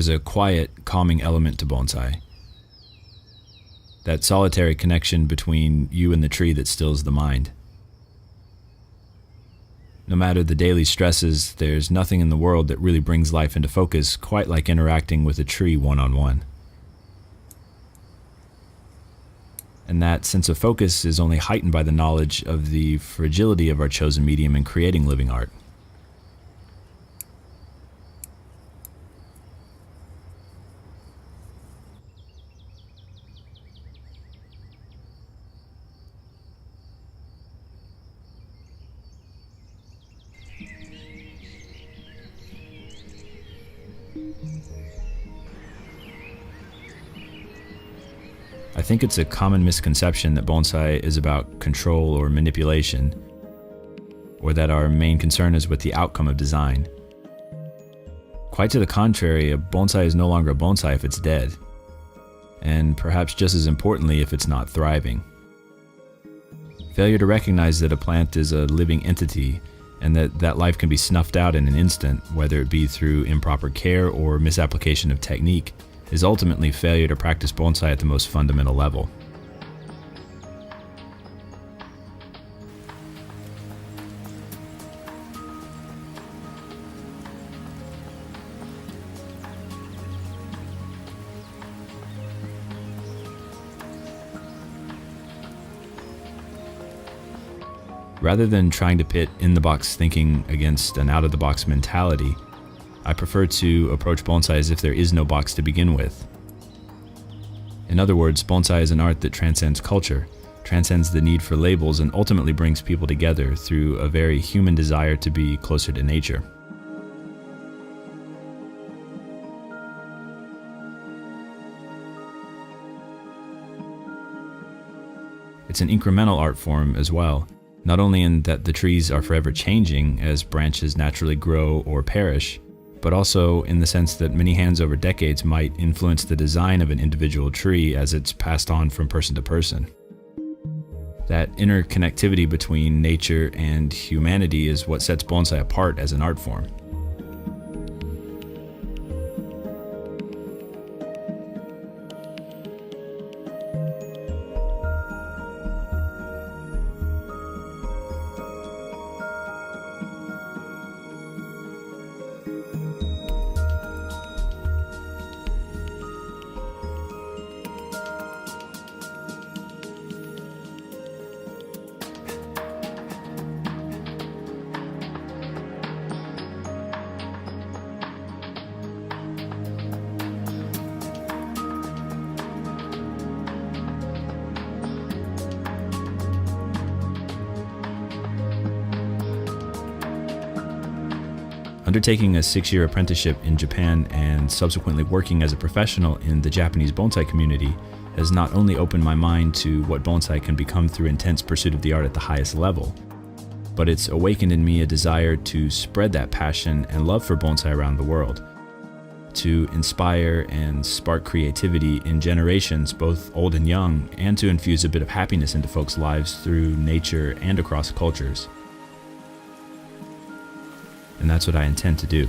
There's a quiet, calming element to bonsai. That solitary connection between you and the tree that stills the mind. No matter the daily stresses, there's nothing in the world that really brings life into focus quite like interacting with a tree one-on-one. And that sense of focus is only heightened by the knowledge of the fragility of our chosen medium in creating living art. I think it's a common misconception that bonsai is about control or manipulation, or that our main concern is with the outcome of design. Quite to the contrary, a bonsai is no longer a bonsai if it's dead, and perhaps just as importantly if it's not thriving. Failure to recognize that a plant is a living entity and that life can be snuffed out in an instant, whether it be through improper care or misapplication of technique, is ultimately failure to practice bonsai at the most fundamental level. Rather than trying to pit in-the-box thinking against an out-of-the-box mentality, I prefer to approach bonsai as if there is no box to begin with. In other words, bonsai is an art that transcends culture, transcends the need for labels, and ultimately brings people together through a very human desire to be closer to nature. It's an incremental art form as well, not only in that the trees are forever changing as branches naturally grow or perish, but also in the sense that many hands over decades might influence the design of an individual tree as it's passed on from person to person. That interconnectivity between nature and humanity is what sets bonsai apart as an art form. Undertaking a 6-year apprenticeship in Japan and subsequently working as a professional in the Japanese bonsai community has not only opened my mind to what bonsai can become through intense pursuit of the art at the highest level, but it's awakened in me a desire to spread that passion and love for bonsai around the world, to inspire and spark creativity in generations both old and young, and to infuse a bit of happiness into folks' lives through nature and across cultures. And that's what I intend to do.